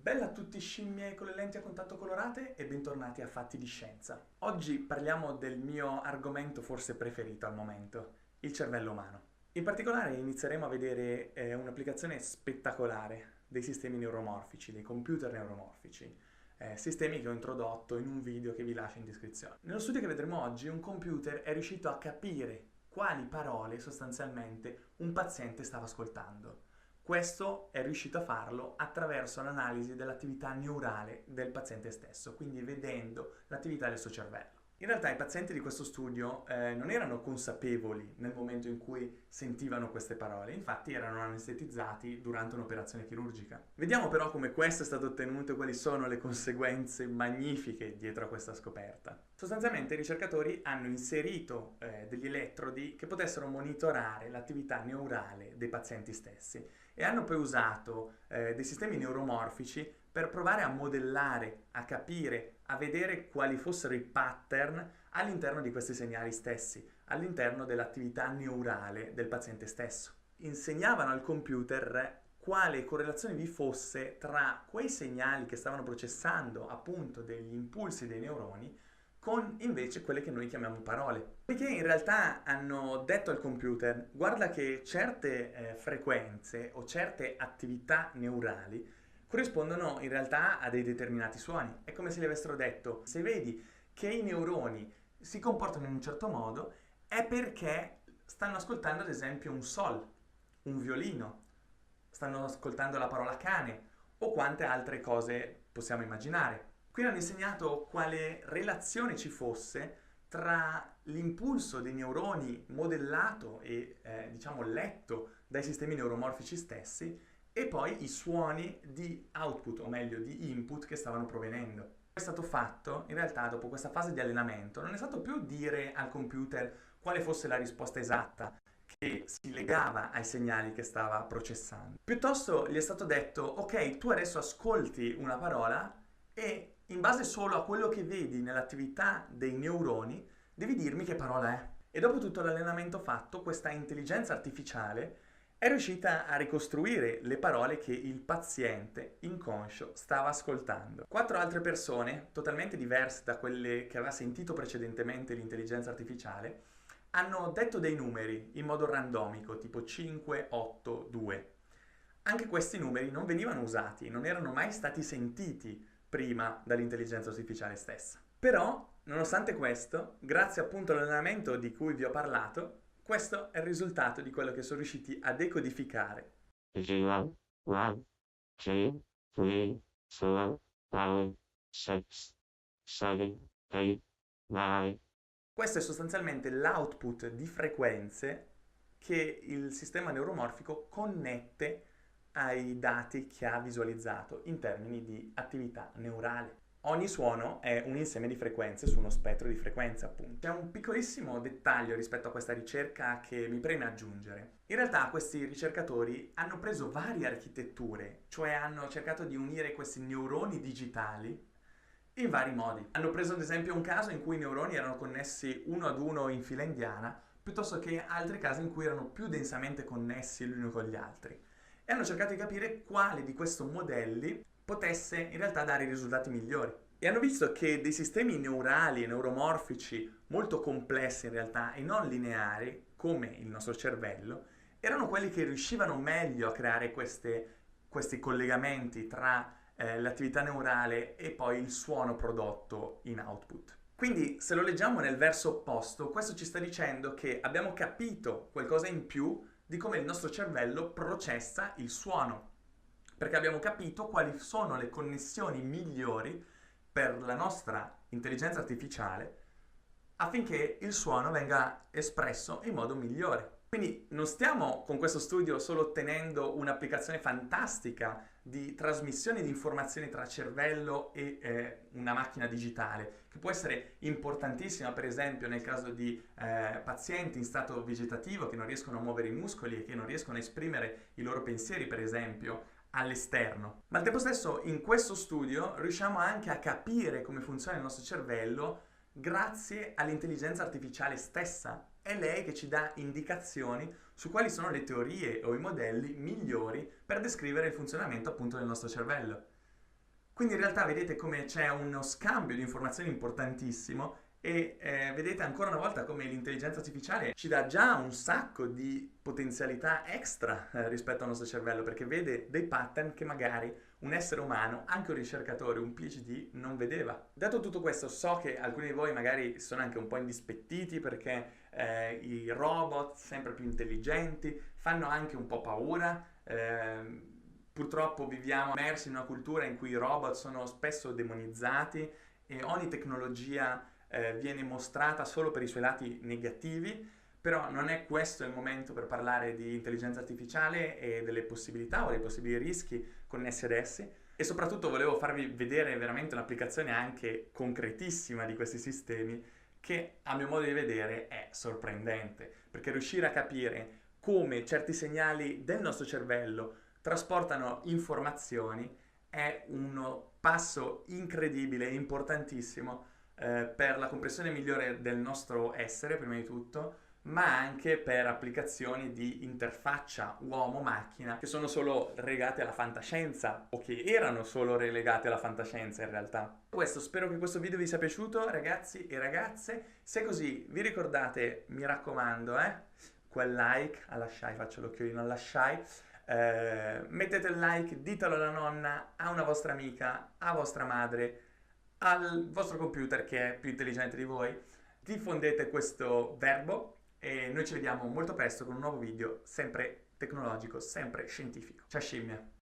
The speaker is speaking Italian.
Bella a tutti scimmie con le lenti a contatto colorate e bentornati a Fatti di Scienza. Oggi parliamo del mio argomento forse preferito al momento, il cervello umano. In particolare inizieremo a vedere un'applicazione spettacolare dei sistemi neuromorfici, dei computer neuromorfici, sistemi che ho introdotto in un video che vi lascio in descrizione. Nello studio che vedremo oggi un computer è riuscito a capire quali parole sostanzialmente un paziente stava ascoltando. Questo è riuscito a farlo attraverso l'analisi dell'attività neurale del paziente stesso, quindi vedendo l'attività del suo cervello. In realtà i pazienti di questo studio non erano consapevoli nel momento in cui sentivano queste parole, infatti erano anestetizzati durante un'operazione chirurgica. Vediamo però come questo è stato ottenuto e quali sono le conseguenze magnifiche dietro a questa scoperta. Sostanzialmente i ricercatori hanno inserito degli elettrodi che potessero monitorare l'attività neurale dei pazienti stessi e hanno poi usato dei sistemi neuromorfici per provare a modellare, a capire, a vedere quali fossero i pattern all'interno di questi segnali stessi, all'interno dell'attività neurale del paziente stesso. Insegnavano al computer quale correlazione vi fosse tra quei segnali che stavano processando appunto degli impulsi dei neuroni con invece quelle che noi chiamiamo parole. Perché in realtà hanno detto al computer: guarda che certe frequenze o certe attività neurali corrispondono in realtà a dei determinati suoni. È come se gli avessero detto: se vedi che i neuroni si comportano in un certo modo è perché stanno ascoltando ad esempio un sol, un violino, stanno ascoltando la parola cane o quante altre cose possiamo immaginare. Qui hanno insegnato quale relazione ci fosse tra l'impulso dei neuroni modellato e diciamo letto dai sistemi neuromorfici stessi e poi i suoni di output, o meglio di input, che stavano provenendo. È stato fatto, in realtà, dopo questa fase di allenamento, non è stato più dire al computer quale fosse la risposta esatta che si legava ai segnali che stava processando. Piuttosto gli è stato detto: ok, tu adesso ascolti una parola e in base solo a quello che vedi nell'attività dei neuroni devi dirmi che parola è. E dopo tutto l'allenamento fatto, questa intelligenza artificiale è riuscita a ricostruire le parole che il paziente inconscio stava ascoltando. 4 altre persone, totalmente diverse da quelle che aveva sentito precedentemente l'intelligenza artificiale, hanno detto dei numeri in modo randomico, tipo 5, 8, 2. Anche questi numeri non venivano usati, non erano mai stati sentiti prima dall'intelligenza artificiale stessa. Però, nonostante questo, grazie appunto all'allenamento di cui vi ho parlato, questo è il risultato di quello che sono riusciti a decodificare. 0, 1, 2, 3, 4, 5, 6, 7, 8, 9. Questo è sostanzialmente l'output di frequenze che il sistema neuromorfico connette ai dati che ha visualizzato in termini di attività neurale. Ogni suono è un insieme di frequenze su uno spettro di frequenze, appunto. C'è un piccolissimo dettaglio rispetto a questa ricerca che mi preme aggiungere. In realtà questi ricercatori hanno preso varie architetture, cioè hanno cercato di unire questi neuroni digitali in vari modi. Hanno preso ad esempio un caso in cui i neuroni erano connessi uno ad uno in fila indiana, piuttosto che altri casi in cui erano più densamente connessi l'uno con gli altri. E hanno cercato di capire quale di questi modelli potesse in realtà dare i risultati migliori. E hanno visto che dei sistemi neurali e neuromorfici molto complessi in realtà e non lineari, come il nostro cervello, erano quelli che riuscivano meglio a creare questi collegamenti tra l'attività neurale e poi il suono prodotto in output. Quindi se lo leggiamo nel verso opposto, questo ci sta dicendo che abbiamo capito qualcosa in più di come il nostro cervello processa il suono, perché abbiamo capito quali sono le connessioni migliori per la nostra intelligenza artificiale affinché il suono venga espresso in modo migliore. Quindi non stiamo con questo studio solo ottenendo un'applicazione fantastica di trasmissione di informazioni tra cervello e una macchina digitale, che può essere importantissima per esempio nel caso di pazienti in stato vegetativo che non riescono a muovere i muscoli e che non riescono a esprimere i loro pensieri per esempio all'esterno. Ma al tempo stesso in questo studio riusciamo anche a capire come funziona il nostro cervello grazie all'intelligenza artificiale stessa. È lei che ci dà indicazioni su quali sono le teorie o i modelli migliori per descrivere il funzionamento appunto del nostro cervello. Quindi in realtà vedete come c'è uno scambio di informazioni importantissimo e vedete ancora una volta come l'intelligenza artificiale ci dà già un sacco di potenzialità extra rispetto al nostro cervello, perché vede dei pattern che magari un essere umano, anche un ricercatore, un PhD, non vedeva. Detto tutto questo, so che alcuni di voi magari sono anche un po' indispettiti perché i robot, sempre più intelligenti, fanno anche un po' paura. Purtroppo viviamo immersi in una cultura in cui i robot sono spesso demonizzati e ogni tecnologia viene mostrata solo per i suoi lati negativi, però non è questo il momento per parlare di intelligenza artificiale e delle possibilità o dei possibili rischi connessi ad essi. E soprattutto volevo farvi vedere veramente un'applicazione anche concretissima di questi sistemi che a mio modo di vedere è sorprendente, perché riuscire a capire come certi segnali del nostro cervello trasportano informazioni è un passo incredibile e importantissimo per la comprensione migliore del nostro essere, prima di tutto, ma anche per applicazioni di interfaccia uomo-macchina che sono solo relegate alla fantascienza o che erano solo relegate alla fantascienza in realtà. Spero che questo video vi sia piaciuto, ragazzi e ragazze. Se è così, vi ricordate, mi raccomando, quel like alla Shy, faccio l'occhiolino alla Shy. Mettete il like, ditelo alla nonna, a una vostra amica, a vostra madre, al vostro computer che è più intelligente di voi. Diffondete questo verbo e noi ci vediamo molto presto con un nuovo video, sempre tecnologico, sempre scientifico. Ciao scimmia!